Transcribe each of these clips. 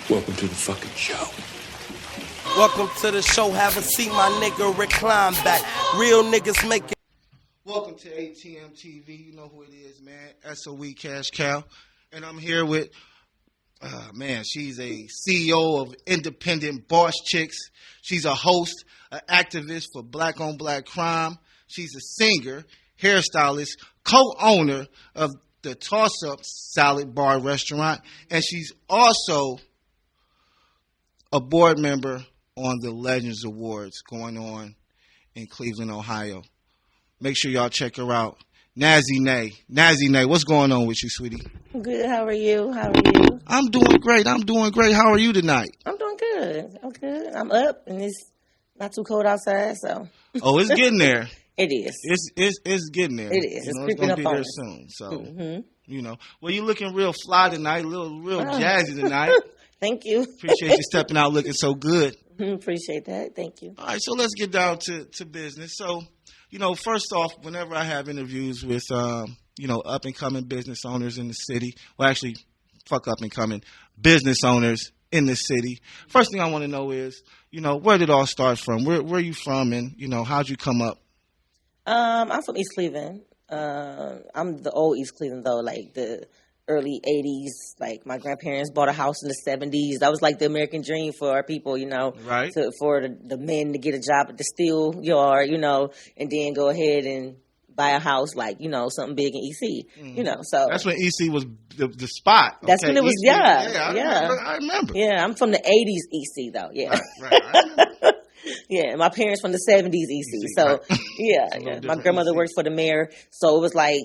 Welcome to the fucking show. Welcome to the show. Have a seat, my nigga. Recline back. Real niggas make it. Welcome to ATM TV. You know who it is, man. SOE Cash Cow. And I'm here with, she's a CEO of Independent Boss Chicks. She's a host, an activist for black on black crime. She's a singer, hairstylist, co-owner of the Toss Up Salad Bar Restaurant. And she's also a board member on the Legends Awards going on in Cleveland, Ohio. Make sure y'all check her out. Nazzie Nae. Nazzie Nae, what's going on with you, sweetie? Good. How are you? I'm doing great. How are you tonight? I'm doing good. I'm up, and it's not too cold outside, so. Oh, it's getting there. It is. It's getting there. It is. It's creeping gonna up be on there us. soon. So, Mm-hmm. Well, you're looking real fly tonight, real jazzy tonight. Thank you. Appreciate you stepping out looking so good. Appreciate that. Thank you. All right, so let's get down to business. So, first off, whenever I have interviews with, up and coming business owners in the city, well, actually, fuck up and coming business owners in the city. First thing I want to know is, where did it all start from? Where are you from, and how'd you come up? I'm from East Cleveland. I'm the old East Cleveland though, like the early 80s. Like my grandparents bought a house in the 70s. That was like the American dream for our people, right? For the men to get a job at the steel yard, and then go ahead and buy a house like, something big in EC, so. That's when EC was the spot. That's when it was, EC, I remember. Yeah, I'm from the 80s EC though, yeah. Right. Yeah, my parents from the 70s EC. So, right. yeah. My grandmother worked for the mayor. So it was like,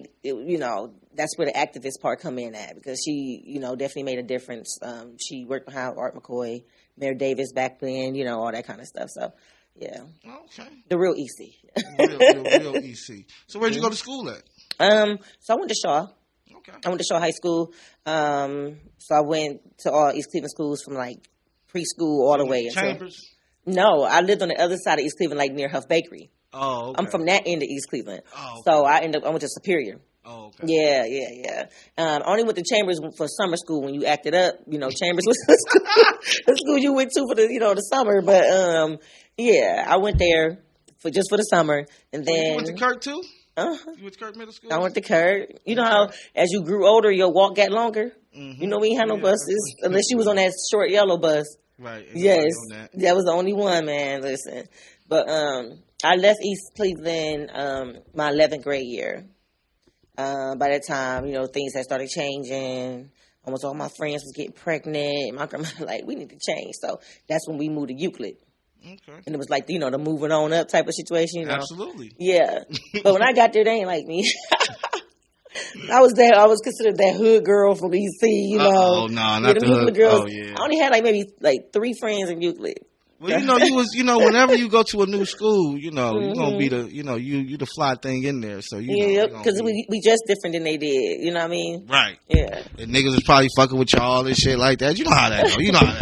that's where the activist part come in at because she, definitely made a difference. She worked behind Art McCoy, Mayor Davis back then, all that kind of stuff. So, yeah. Okay. The real EC. real EC. So where'd you go to school at? So I went to Shaw. Okay. I went to Shaw High School. So I went to all East Cleveland schools from like preschool all the way. Chambers? No, I lived on the other side of East Cleveland, like near Huff Bakery. Oh, okay. I'm from that end of East Cleveland. Oh, okay. So I went to Superior. Oh, okay. Yeah. I only went to Chambers for summer school when you acted up. Chambers was the school you went to for the summer. But I went there for the summer, and then you went to Kirk too. Uh-huh. You went to Kirk Middle School. I went to Kirk. You know how as you grew older, your walk got longer. Mm-hmm. We ain't had no buses unless you was on that short yellow bus. Right. Yes, that was the only one, man. Listen, but I left East Cleveland my 11th grade year. By that time, things had started changing. Almost all my friends was getting pregnant. My grandma like, we need to change. So that's when we moved to Euclid. Okay. And it was like, the moving on up type of situation. Absolutely. Yeah. But when I got there, they ain't like me. I was considered that hood girl from EC, Oh, no, not the hood girls. Oh, yeah. I only had maybe 3 friends in Euclid. Well, whenever you go to a new school, you're gonna be the, you the fly thing in there. So because we dressed different than they did. You know what I mean? Right. Yeah. And niggas was probably fucking with y'all and shit like that. You know how that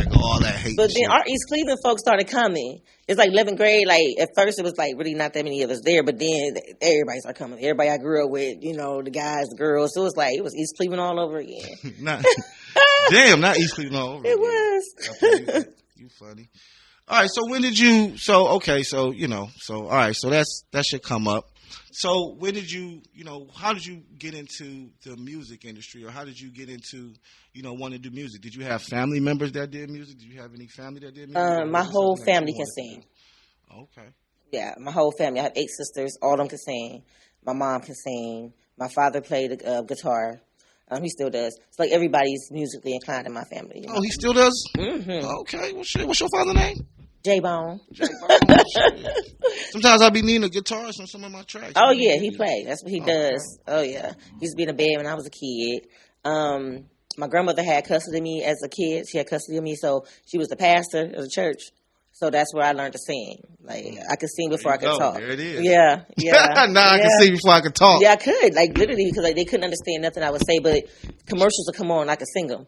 go. All that hate. But then our East Cleveland folks started coming. It's like 11th grade. Like at first it was like really not that many of us there, but then everybody started coming. Everybody I grew up with, the guys, the girls. So it was East Cleveland all over again. Damn, not East Cleveland all over it again. was. You funny. All right, so when did you? So all right, so that should come up. So when did you? How did you get into the music industry, or how did you get into, wanting to do music? Did you have family members that did music? Did you have any family that did music? My whole family can sing. Okay. Yeah, my whole family. I have 8 sisters. All of them can sing. My mom can sing. My father played the guitar. He still does. It's like everybody's musically inclined in my family. Oh, he still does? Mm-hmm. Okay. Well, shit. What's your father's name? J-Bone. Sometimes I be needing a guitarist on some of my tracks. Oh, yeah, he plays. That's what he does. Oh, yeah. He used to be in a band when I was a kid. My grandmother had custody of me as a kid. She had custody of me, so she was the pastor of the church. So that's where I learned to sing. Like, I could sing before I could talk. There it is. Yeah. Now I can sing before I can talk. Yeah, I could. Like, literally, because they couldn't understand nothing I would say, but commercials would come on and I could sing them.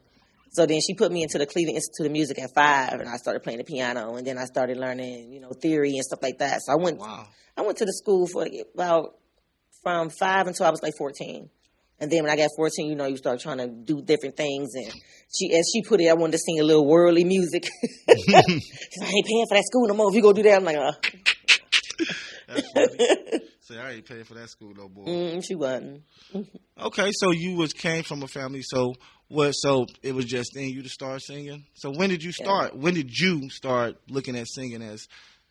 So then she put me into the Cleveland Institute of Music at 5, and I started playing the piano, and then I started learning, theory and stuff like that. So I went to the school for from 5 until I was like 14. And then when I got 14, you know, you start trying to do different things. And as she put it, I wanted to sing a little worldly music. She's like, I ain't paying for that school no more. If you go do that, I'm like, That's funny. So I ain't paying for that school no more. She wasn't. Okay, so you came from a family. So it was just in you to start singing. So when did you start? Yeah. When did you start looking at singing as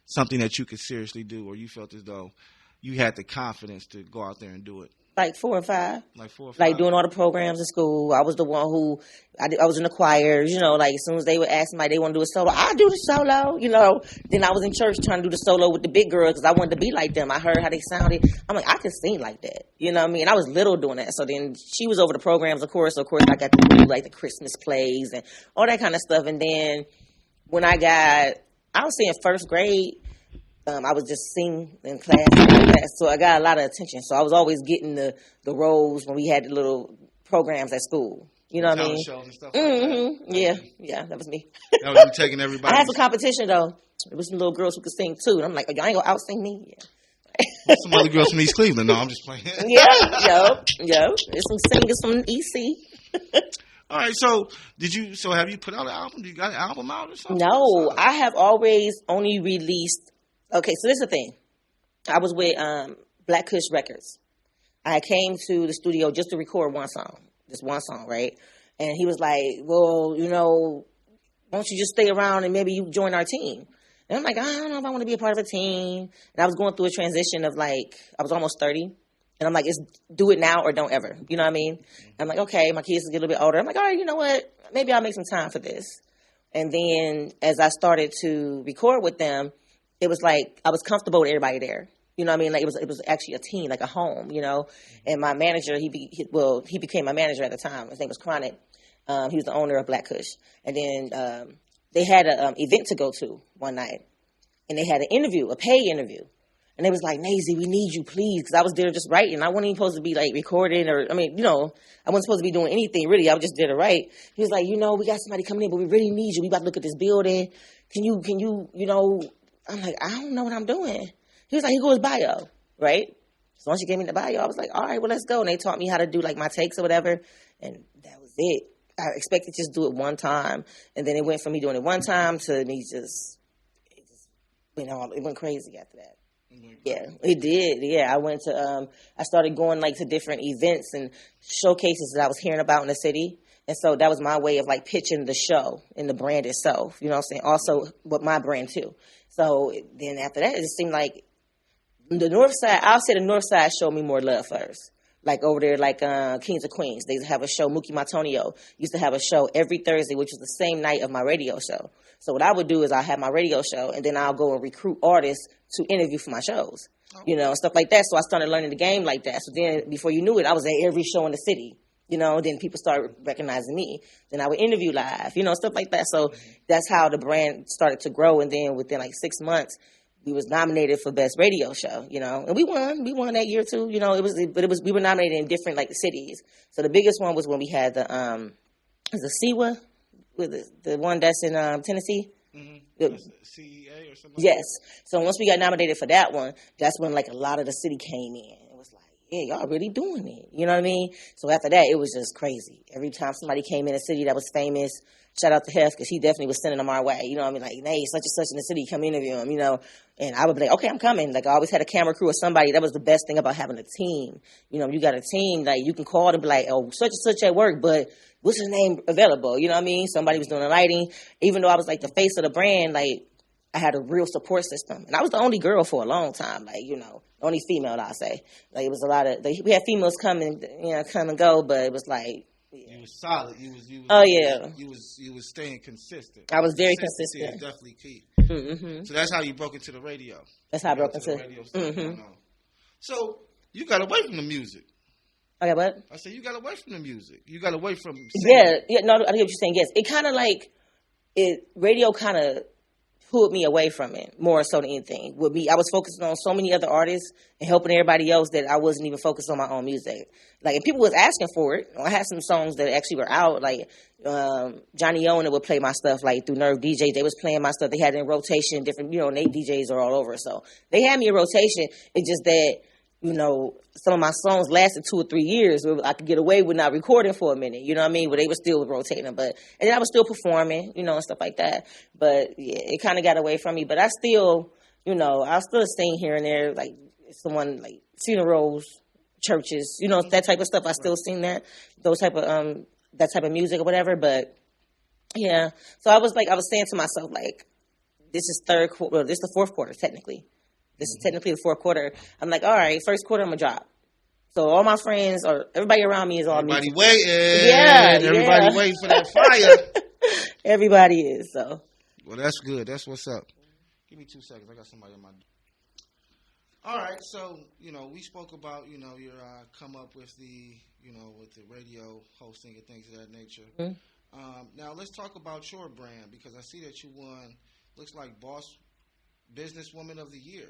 something that you could seriously do, or you felt as though you had the confidence to go out there and do it? Like 4 or 5. Like 4 or 5. Like doing all the programs in school. I was the one who, I was in the choirs, you know, like as soon as they would ask somebody they want to do a solo, I do the solo, you know. Then I was in church trying to do the solo with the big girls because I wanted to be like them. I heard how they sounded. I'm like, I could sing like that. You know what I mean? I was little doing that. So then she was over the programs, of course. So of course I got to do like the Christmas plays and all that kind of stuff. And then when I was saying first grade, I was just singing in class, so I got a lot of attention. So I was always getting the roles when we had the little programs at school. You know what I mean? Shows and stuff like that. Yeah, that was me. That was you taking everybody. I had some competition though. There was some little girls who could sing too, and I'm like, y'all ain't gonna out sing me? Yeah. Some other girls from East Cleveland. No, I'm just playing. Yo. There's some singers from EC. All right, so have you put out an album? You got an album out or something? No, I have always only released. Okay, so this is the thing. I was with Black Kush Records. I came to the studio just to record just one song, right? And he was like, well, you know, why don't you just stay around and maybe you join our team? And I'm like, I don't know if I want to be a part of a team. And I was going through a transition of like, I was almost 30. And I'm like, it's do it now or don't ever. You know what I mean? And I'm like, okay, my kids get a little bit older. I'm like, all right, you know what? Maybe I'll make some time for this. And then as I started to record with them, it was like I was comfortable with everybody there. You know what I mean? Like it was actually a team, like a home, you know. And my manager, he became my manager at the time. His name was Chronic. He was the owner of Black Kush. And then they had an event to go to one night. And they had an interview, a pay interview. And they was like, Nazzie, we need you, please. Because I was there just writing. I wasn't even supposed to be like recording I wasn't supposed to be doing anything really. I was just there to write. He was like, you know, we got somebody coming in, but we really need you. We about to look at this building. Can you, you know, I'm like, I don't know what I'm doing. He was like, here goes bio, right? So once you gave me the bio, I was like, all right, well, let's go. And they taught me how to do like my takes or whatever. And that was it. I expected to just do it one time. And then it went from me doing it one time to me it went crazy after that. Yeah, it did. Yeah, I went to, I started going like to different events and showcases that I was hearing about in the city. And so that was my way of like pitching the show and the brand itself, you know what I'm saying? Also with my brand too. So then after that, it just seemed like the North Side, I'll say the North Side showed me more love first. Like over there, like Kings of Queens, they have a show. Mookie Matonio used to have a show every Thursday, which was the same night of my radio show. So what I would do is I have my radio show, and then I'll go and recruit artists to interview for my shows, you know, and stuff like that. So I started learning the game like that. So then before you knew it, I was at every show in the city. You know, then people started recognizing me. Then I would interview live, you know, stuff like that. So that's how the brand started to grow. And then within like 6 months, we was nominated for Best Radio Show, you know, and we won. We won that year too, you know. We were nominated in different like cities. So the biggest one was when we had the CEWA, with the one that's in Tennessee. Mm-hmm. CEA or something. Yes. So once we got nominated for that one, that's when like a lot of the city came in. It was like, yeah, y'all really doing it. You know what I mean? So after that, it was just crazy. Every time somebody came in a city that was famous, shout out to Hef, because he definitely was sending them our way. You know what I mean? Like, hey, such and such in the city, come interview him, you know. And I would be like, okay, I'm coming. Like, I always had a camera crew or somebody. That was the best thing about having a team. You know, you got a team, like, you can call and be like, oh, such and such at work, but what's his name available? You know what I mean? Somebody was doing the lighting. Even though I was, like, the face of the brand, like, I had a real support system. And I was the only girl for a long time, like, you know, the only female, I'll say. Like, it was a lot of, like, we had females come and go, but it was like, yeah. You was solid. You was. Oh yeah. You was staying consistent. I was very consistent. Is definitely key. Mm-hmm. So that's how you broke into the radio. That's how I broke into the radio. Mm-hmm. So you got away from the music. I got what? I said you got away from the music. You got away from. Singing. Yeah. No, I get what you're saying. Yes, it kind of like radio kind of pulled me away from it more so than anything. With me, I was focusing on so many other artists and helping everybody else that I wasn't even focused on my own music. Like, if people was asking for it, I had some songs that actually were out. Like, Johnny Owen would play my stuff, like, through Nerve DJ. They was playing my stuff. They had it in rotation, different, you know, Nate DJs are all over. So they had me in rotation. It's just that you know, some of my songs lasted 2 or 3 years where I could get away with not recording for a minute, you know what I mean? Where they were still rotating, and then I was still performing, you know, and stuff like that. But yeah, it kind of got away from me. But I still, you know, I'll still sing here and there, like someone like funerals, churches, you know, that type of stuff. I still sing those type of that type of music or whatever. But yeah, so I was saying to myself, like, this is third quarter. Well, this is the fourth quarter technically. This is technically the fourth quarter. I'm like, all right, first quarter, I'm going to drop. So all my friends or everybody around me is all everybody music. waiting. Yeah, everybody waiting for that fire. Everybody is, so. Well, that's good. That's what's up. Give me 2 seconds. I got somebody in my... All right, so, you know, we spoke about, you know, your come up with the, you know, with the radio hosting and things of that nature. Mm-hmm. Now, let's talk about your brand, because I see that you won, looks like Businesswoman of the Year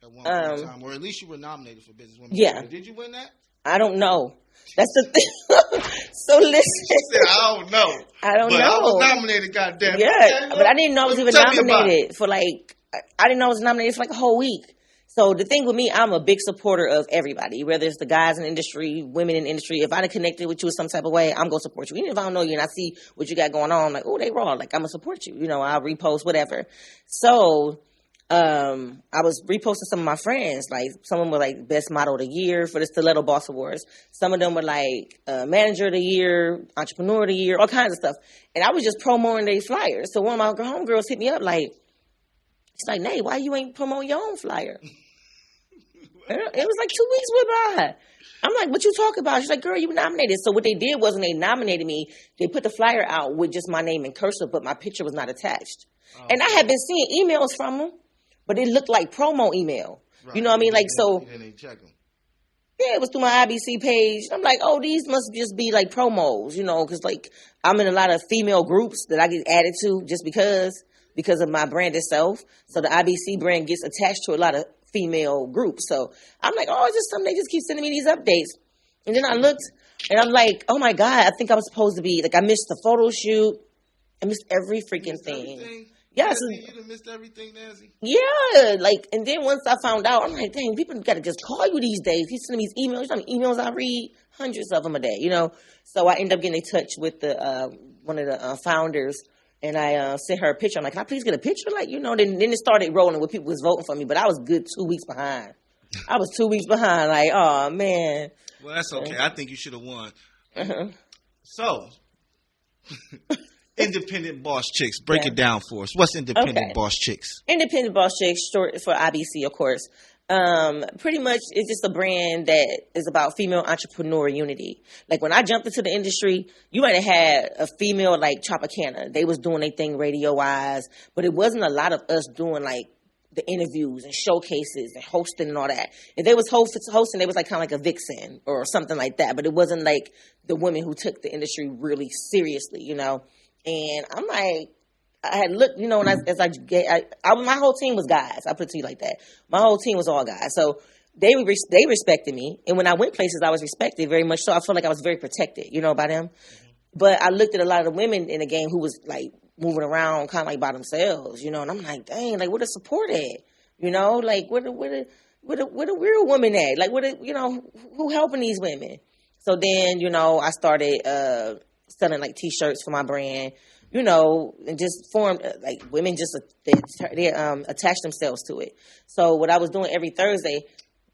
at one point in time, or at least you were nominated for Businesswoman of the Year. Did you win that? I don't know. That's the thing. So listen. She said, I don't know. I don't know. I was nominated, goddamn. Yeah, okay, but I didn't know I was even nominated for like, I didn't know I was nominated for like a whole week. So the thing with me, I'm a big supporter of everybody, whether it's the guys in the industry, women in the industry. If I done connected with you in some type of way, I'm going to support you. Even if I don't know you and I see what you got going on, I'm like, oh, they raw. Like, I'm going to support you. You know, I'll repost, whatever. So I was reposting some of my friends. Like, some of them were like Best Model of the Year for the Stiletto Boss Awards. Some of them were like Manager of the Year, Entrepreneur of the Year, all kinds of stuff. And I was just promoting their flyers. So one of my homegirls hit me up like, she's like, Nae, why you ain't promoting your own flyer? It was like 2 weeks went by. I'm like, what you talking about? She's like, girl, you nominated. So what they did was when they nominated me, they put the flyer out with just my name in cursive, but my picture was not attached. Oh, and I had been seeing emails from them, but it looked like promo email. Right. You know what I mean? Like, so. Yeah, it was through my IBC page. I'm like, oh, these must just be like promos, you know, because like I'm in a lot of female groups that I get added to just because of my brand itself. So the IBC brand gets attached to a lot of female groups. So I'm like, oh, it's just something. They just keep sending me these updates. And then I looked and I'm like, oh my God, I think I was supposed to be, like, I missed the photo shoot. I missed every freaking thing. Everything? Yeah. You done missed everything, Nazzie? Yeah. Like, and then once I found out, I'm like, dang, people got to just call you these days. He's sending these emails. You know how many emails I read? Hundreds of them a day, you know? So I ended up getting in touch with the one of the founders. And I sent her a picture. I'm like, can I please get a picture? Like, you know, then it started rolling with people was voting for me. But I was good 2 weeks behind. I was 2 weeks behind. Like, oh, man. Well, that's okay. I think you should have won. Uh-huh. So, Independent Boss Chicks. Break it down for us. What's Independent Boss Chicks? Independent Boss Chicks, short for IBC, of course. Pretty much it's just a brand that is about female entrepreneur unity. Like when I jumped into the industry, you might have had a female like Tropicana. They was doing their thing radio wise, but it wasn't a lot of us doing like the interviews and showcases and hosting and all that. If they was hosting, they was like kind of like a vixen or something like that, but it wasn't like the women who took the industry really seriously, you know? And I'm like, I had looked, you know, and my whole team was guys. I put it to you like that. My whole team was all guys. So they respected me. And when I went places, I was respected very much. So I felt like I was very protected, you know, by them. Mm-hmm. But I looked at a lot of the women in the game who was like moving around kind of like by themselves, you know, and I'm like, dang, like where the support at? You know, like where the real woman at? Like you know, who helping these women? So then, you know, I started selling like T-shirts for my brand. You know, and just formed, like, women just, they attach themselves to it. So what I was doing every Thursday,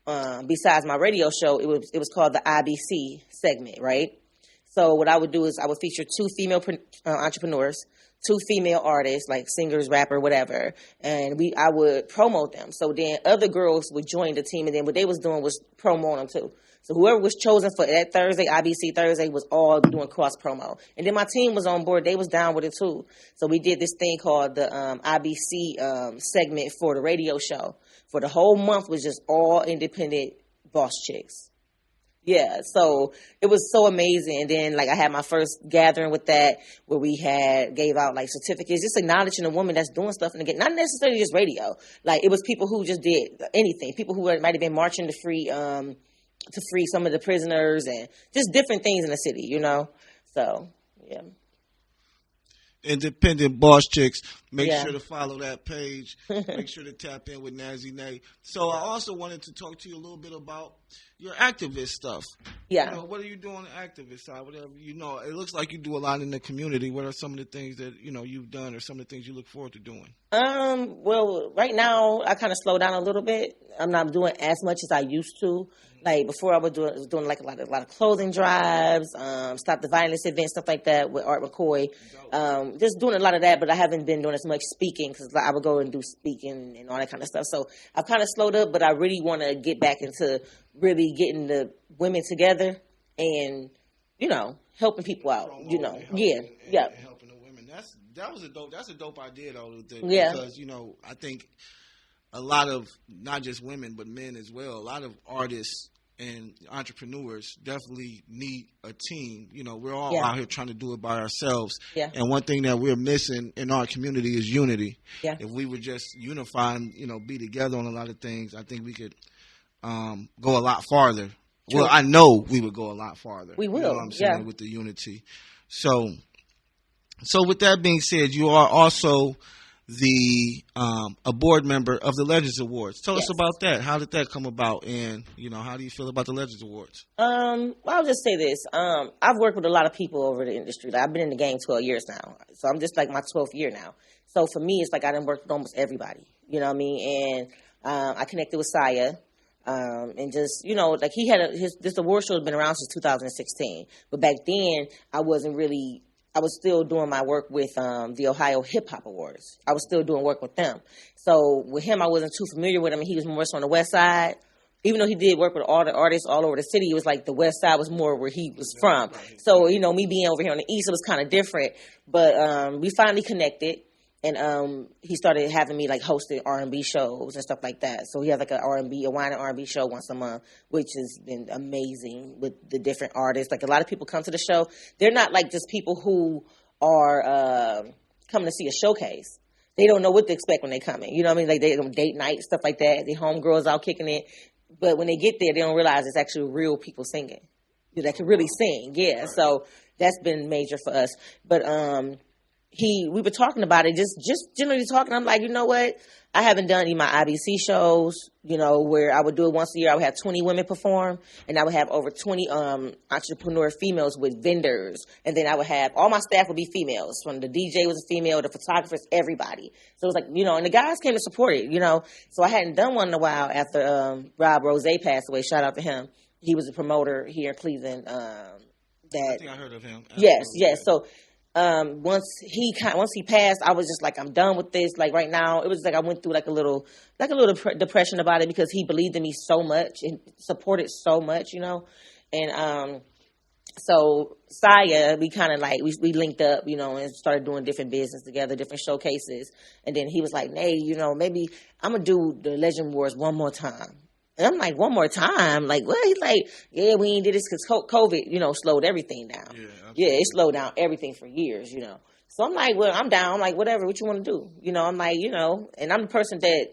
besides my radio show, it was called the IBC segment, right? So what I would do is I would feature 2 female entrepreneurs, 2 female artists, like singers, rapper, whatever, and I would promote them. So then other girls would join the team, and then what they was doing was promoting them too. So whoever was chosen for that Thursday, IBC Thursday, was all doing cross promo. And then my team was on board. They was down with it too. So we did this thing called the IBC segment for the radio show. For the whole month was just all independent boss chicks. Yeah, so it was so amazing. And then, like, I had my first gathering with that where we gave out, like, certificates, just acknowledging a woman that's doing stuff in the game. Not necessarily just radio. Like, it was people who just did anything. People who might have been marching to free some of the prisoners and just different things in the city, you know? So, yeah. Independent Boss Chicks. Make Yeah. sure to follow that page. Make sure to tap in with Nazzie Nae. So I also wanted to talk to you a little bit about your activist stuff. Yeah. You know, what are you doing on the activist side? Whatever, you know, it looks like you do a lot in the community. What are some of the things that, you know, you've done or some of the things you look forward to doing? Well, right now I kind of slowed down a little bit. I'm not doing as much as I used to. Like before, I was doing like a lot of clothing drives, stop the violence events, stuff like that with Art McCoy. Just doing a lot of that, but I haven't been doing as much speaking because I would go and do speaking and all that kind of stuff. So I've kind of slowed up, but I really want to get back into really getting the women together and, you know, helping people out. You know, yeah. Helping the women. That's a dope idea though. Yeah. Because, you know, I think a lot of not just women but men as well. A lot of artists and entrepreneurs definitely need a team. You know, we're all out here trying to do it by ourselves. Yeah. And one thing that we're missing in our community is unity. Yeah. If we would just unify and, you know, be together on a lot of things, I think we could go a lot farther. True. Well, I know we would go a lot farther. We will. You know what I'm saying? With the unity. So with that being said, you are also a board member of the Legends Awards. Tell us about that. How did that come about, and you know, how do you feel about the Legends Awards? Well, I'll just say this. I've worked with a lot of people over the industry. Like, I've been in the game 12 years now, so I'm just like my 12th year now. So for me, it's like I done worked with almost everybody. You know what I mean? And I connected with Saya. And just, you know, like he had this award show has been around since 2016. But back then, I was still doing my work with the Ohio Hip Hop Awards. I was still doing work with them. So with him, I wasn't too familiar with him. He was more so on the West Side. Even though he did work with all the artists all over the city, it was like the West Side was more where he was from. So, you know, me being over here on the East, it was kind of different. But we finally connected. And he started having me like hosting R&B shows and stuff like that. So he has like a wine and R&B show once a month, which has been amazing with the different artists. Like a lot of people come to the show. They're not like just people who are coming to see a showcase. They don't know what to expect when they come in. You know what I mean? Like they date night, stuff like that. The homegirls out kicking it. But when they get there, they don't realize it's actually real people singing. That can really sing. Yeah. So that's been major for us. But we were talking about it, just generally talking. I'm like, you know what? I haven't done any of my IBC shows, you know, where I would do it once a year. I would have 20 women perform, and I would have over 20 entrepreneur females with vendors. And then I would have, all my staff would be females. From the DJ was a female, the photographers, everybody. So it was like, you know, and the guys came to support it, you know. So I hadn't done one in a while after Rob Rose passed away. Shout out to him. He was a promoter here in Cleveland. I think I heard of him. Yes. So once he passed, I was just like, I'm done with this. Like right now, it was like I went through like a little depression about it because he believed in me so much and supported so much, you know. And so Saya, we kind of like we linked up, you know, and started doing different business together, different showcases. And then he was like, "Nay, you know, maybe I'm gonna do the Legend Wars one more time." And I'm like, one more time? Like, what? He's like, yeah, we ain't did this because COVID, you know, slowed everything down. Yeah, it slowed down everything for years, you know. So I'm like, well, I'm down. I'm like, whatever, what you want to do? You know, I'm like, you know, and I'm the person that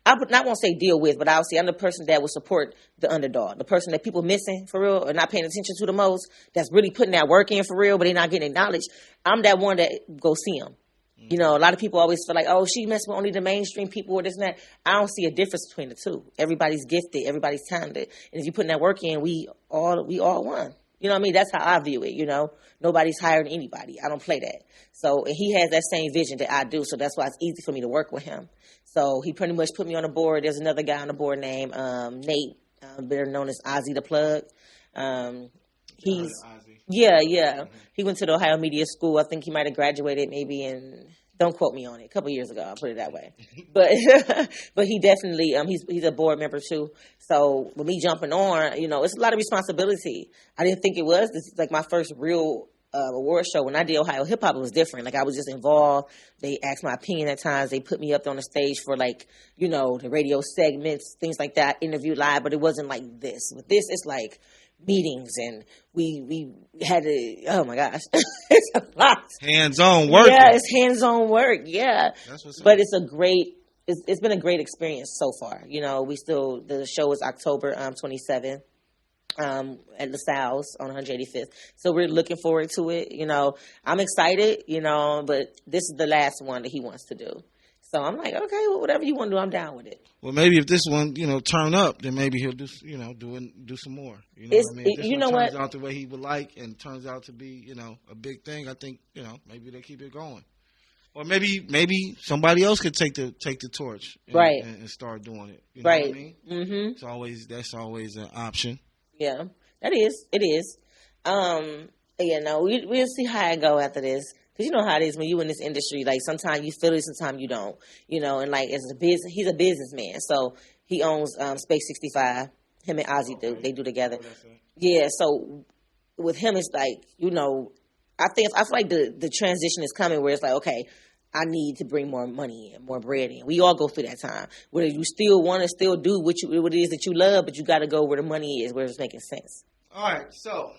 I would not want to say deal with, but obviously I'm the person that will support the underdog, the person that people missing for real or not paying attention to the most, that's really putting that work in for real, but they're not getting acknowledged. I'm that one that go see them. You know, a lot of people always feel like, oh, she messing with only the mainstream people or this and that. I don't see a difference between the two. Everybody's gifted. Everybody's talented. And if you're putting that work in, we all one. You know what I mean? That's how I view it, you know. Nobody's higher than anybody. I don't play that. So, and he has that same vision that I do. So that's why it's easy for me to work with him. So he pretty much put me on the board. There's another guy on the board named Nate, better known as Ozzy the Plug. He's... Yeah. Mm-hmm. He went to the Ohio Media School. I think he might have graduated maybe don't quote me on it, a couple years ago. I'll put it that way. But he definitely, he's a board member too. So with me jumping on, you know, it's a lot of responsibility. I didn't think it was. This is like my first real award show. When I did Ohio Hip Hop, it was different. Like I was just involved. They asked my opinion at times. They put me up on the stage for like, you know, the radio segments, things like that, interview live, but it wasn't like this. With this, it's like meetings and we had to, oh my gosh, it's a lot. Hands-on work. Yeah, it's hands-on work. Yeah. That's what's but it's been a great experience so far. You know, the show is October 27th. at LaSalle's on 185th. So we're looking forward to it. You know, I'm excited, you know, but this is the last one that he wants to do. So I'm like, okay, well, whatever you want to do, I'm down with it. Well, maybe if this one, turn up, then maybe he'll do some more. You know what I mean? If this one turns out the way he would like and turns out to be, a big thing, I think, maybe they keep it going. Or maybe somebody else could take the torch, and start doing it. You know what I mean? Mm-hmm. That's always an option. Yeah, it is. We'll see how it go after this. Cause you know how it is when you in this industry. Like sometimes you feel it, sometimes you don't. And like as a business, he's a businessman, so he owns Space 65. Him and Ozzy they do together. Yeah, so with him, it's like I feel like the transition is coming where it's like, okay, I need to bring more money in, more bread in. We all go through that time where you still want to still do what it is that you love, but you got to go where the money is, where it's making sense. All right, so,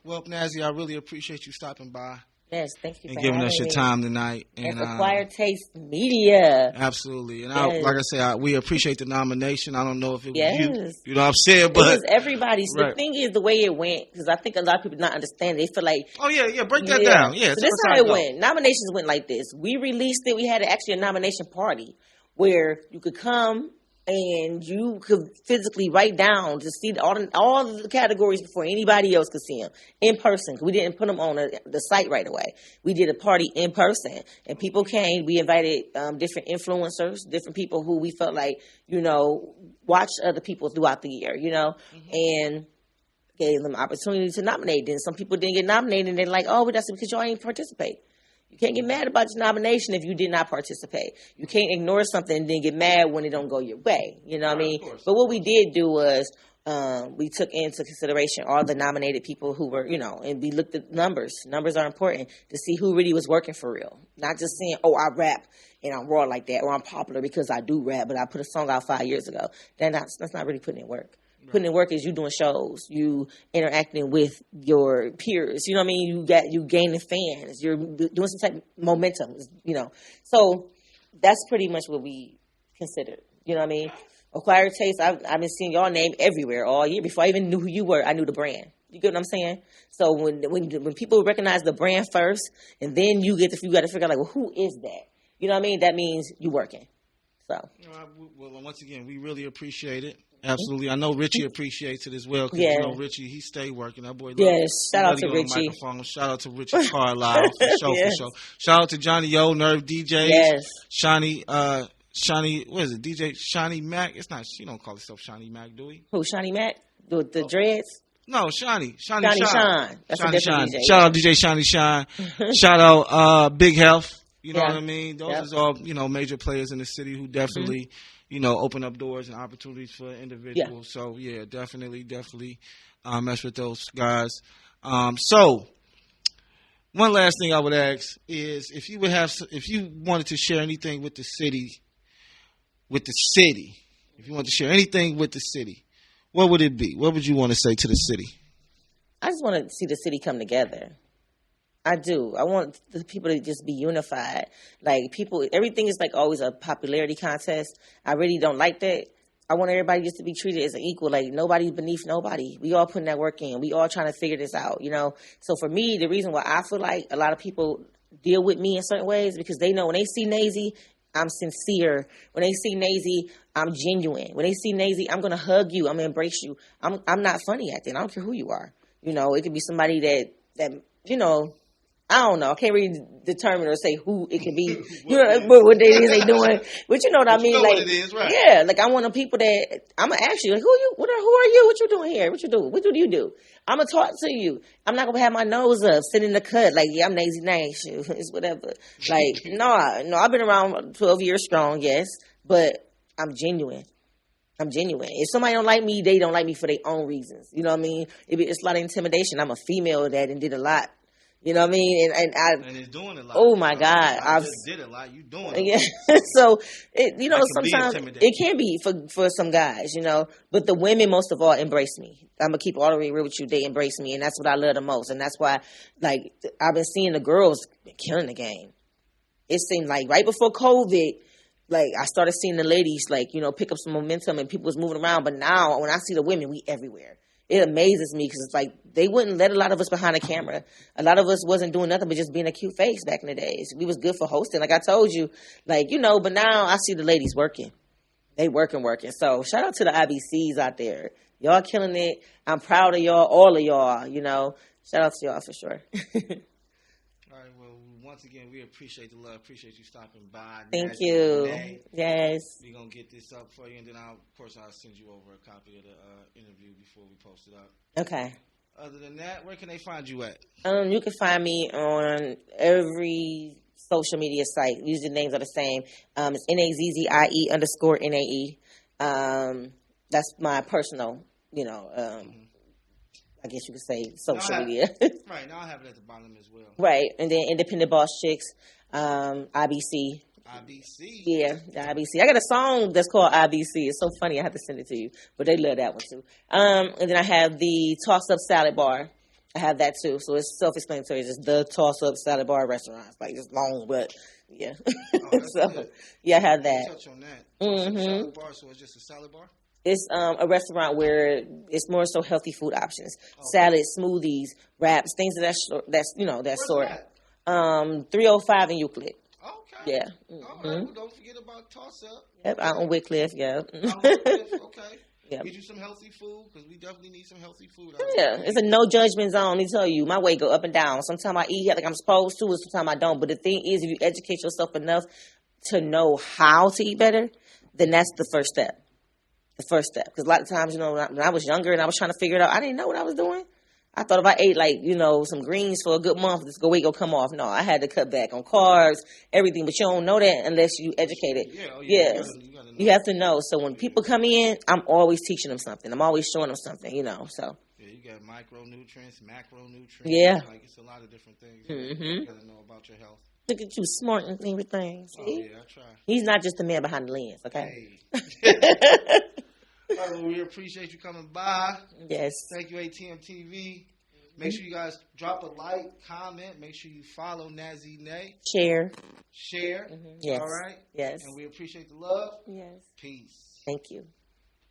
well, Nazzie, I really appreciate you stopping by. Yes, thank you and giving us your time tonight. And Acquired Taste Media. Absolutely. And like I said, we appreciate the nomination. I don't know if it was you know what I'm saying? But it was everybody's. Right. The thing is the way it went, because I think a lot of people not understand. They feel like, oh, yeah, break that down. Yeah, so this is how it went. Nominations went like this. We released it. We had actually a nomination party where you could come and you could physically write down to see all the categories before anybody else could see them in person. We didn't put them on the site right away. We did a party in person, and people came. We invited different influencers, different people who we felt like, watched other people throughout the year, and gave them opportunity to nominate. Then some people didn't get nominated, and they're like, oh, but that's because y'all ain't participate. You can't get mad about your nomination if you did not participate. You can't ignore something and then get mad when it don't go your way. You know what I mean? But what we did do was we took into consideration all the nominated people who were, and we looked at numbers. Numbers are important to see who really was working for real. Not just saying, oh, I rap and I'm raw like that, or I'm popular because I do rap, but I put a song out 5 years ago. That's not really putting in work. Putting in work is you doing shows, you interacting with your peers. You know what I mean? You gaining fans. You're doing some type of momentum. So that's pretty much what we considered. You know what I mean? Acquired Taste. I've been seeing y'all name everywhere all year. Before I even knew who you were, I knew the brand. You get what I'm saying? So when people recognize the brand first, and then you got to figure out like, well, who is that? You know what I mean? That means you working. So. Well, once again, we really appreciate it. Absolutely. I know Richie appreciates it as well. Because, Richie, he stayed working. That boy. Yes. Shout out to Richie. Shout out to Richie Carlisle for sure. Shout out to Johnny O, Nerve DJs. Yes. Shani, what is it? DJ Shani Mac. It's not, she don't call herself Shani Mac, do we? Who, Shani Mac? The dreads? No, Shani Shine. That's a different DJ. Shout out DJ Shani Shine. Shout out Big Health. You know what I mean? Those are all, major players in the city who definitely, open up doors and opportunities for individuals. Yeah. So, definitely mess with those guys. So, one last thing I would ask is if you wanted to share anything with the city, if you wanted to share anything with the city, what would it be? What would you want to say to the city? I just want to see the city come together. I do. I want the people to just be unified. Like everything is like always a popularity contest. I really don't like that. I want everybody just to be treated as an equal. Like nobody's beneath nobody. We all putting that work in. We all trying to figure this out, So for me, the reason why I feel like a lot of people deal with me in certain ways because they know when they see Nazzie, I'm sincere. When they see Nazzie, I'm genuine. When they see Nazzie, I'm gonna hug you. I'm gonna embrace you. I'm not funny acting. I don't care who you are. It could be somebody that I don't know. I can't really determine or say who it could be. What it is they doing. But you know what I mean? Like, what it is, right? Yeah, like I want the people that I'm gonna ask you, like, who are you? Who are you? What you doing here? What you do? What do you do? I'm gonna talk to you. I'm not gonna have my nose up, sitting in the cut, like, I'm Nazzie Nae. It's whatever. Like, no. I've been around 12 years strong, yes, but I'm genuine. If somebody don't like me, they don't like me for their own reasons. You know what I mean? It's a lot of intimidation. I'm a female that did a lot. You know what I mean? And it's doing a lot. Oh my God! I just did a lot. You doing it. Yeah. So sometimes it can be for some guys, But the women, most of all, embrace me. I'm gonna keep all the way real with you. They embrace me, and that's what I love the most. And that's why, like, I've been seeing the girls killing the game. It seemed like right before COVID, like I started seeing the ladies, like pick up some momentum, and people was moving around. But now, when I see the women, we everywhere. it amazes me because it's like they wouldn't let a lot of us behind the camera. A lot of us wasn't doing nothing but just being a cute face back in the days. We was good for hosting, like I told you, like, you know. But now I see the ladies working. They working. So shout out to the IBCs out there. Y'all killing it. I'm proud of y'all, all of y'all. You know, shout out to y'all for sure. All right, well, once again, we appreciate the love. Appreciate you stopping by. Thank Nazzie you. Nae. Yes. We're going to get this up for you, and then, of course, I'll send you over a copy of the interview before we post it up. Okay. Other than that, where can they find you at? You can find me on every social media site. Usually the names are the same. It's NAZZIE_NAE. That's my personal, you know, I guess you could say social media. Right, now I have it at the bottom as well. Right, and then Independent Boss Chicks, IBC. IBC? Yeah, the IBC. I got a song that's called IBC. It's so funny. I have to send it to you, but they love that one too. And then I have the Toss Up Salad Bar. I have that too. So it's self-explanatory. It's just the Toss Up Salad Bar restaurant. It's like it's long, but yeah. Oh, so good. yeah, I have that. Touch on that. Toss Up Salad Bar, so it's just a salad bar? It's a restaurant where it's more so healthy food options, salads, smoothies, wraps, things of that sort. That? 305 in Euclid. Okay. Yeah. All right. Well, don't forget about Toss Up. Yep, out on Wycliffe. Yeah. Okay. Yep. Get you some healthy food because we definitely need some healthy food. Yeah, it's a no judgment zone. Let me tell you, my weight go up and down. Sometimes I eat like I'm supposed to, and sometimes I don't. But the thing is, if you educate yourself enough to know how to eat better, then that's the first step. The first step. Because a lot of times, you know, when I was younger and I was trying to figure it out, I didn't know what I was doing. I thought if I ate, like, you know, some greens for a good month, this weight go come off. No, I had to cut back on carbs, everything. But you don't know that unless you educate it. Yeah. You have to know. So when people come in, I'm always teaching them something. I'm always showing them something, you know. So yeah, you got micronutrients, macronutrients. Yeah. Like, it's a lot of different things. You got to know about your health. Look at you, smart and everything. See? Oh, yeah, I try. He's not just the man behind the lens, okay? Hey. All right, well, we appreciate you coming by. Yes. Thank you, ATM TV. Make sure you guys drop a like, comment. Make sure you follow Nazzie Nae. Share. Share. Yes. All right? Yes. And we appreciate the love. Yes. Peace. Thank you.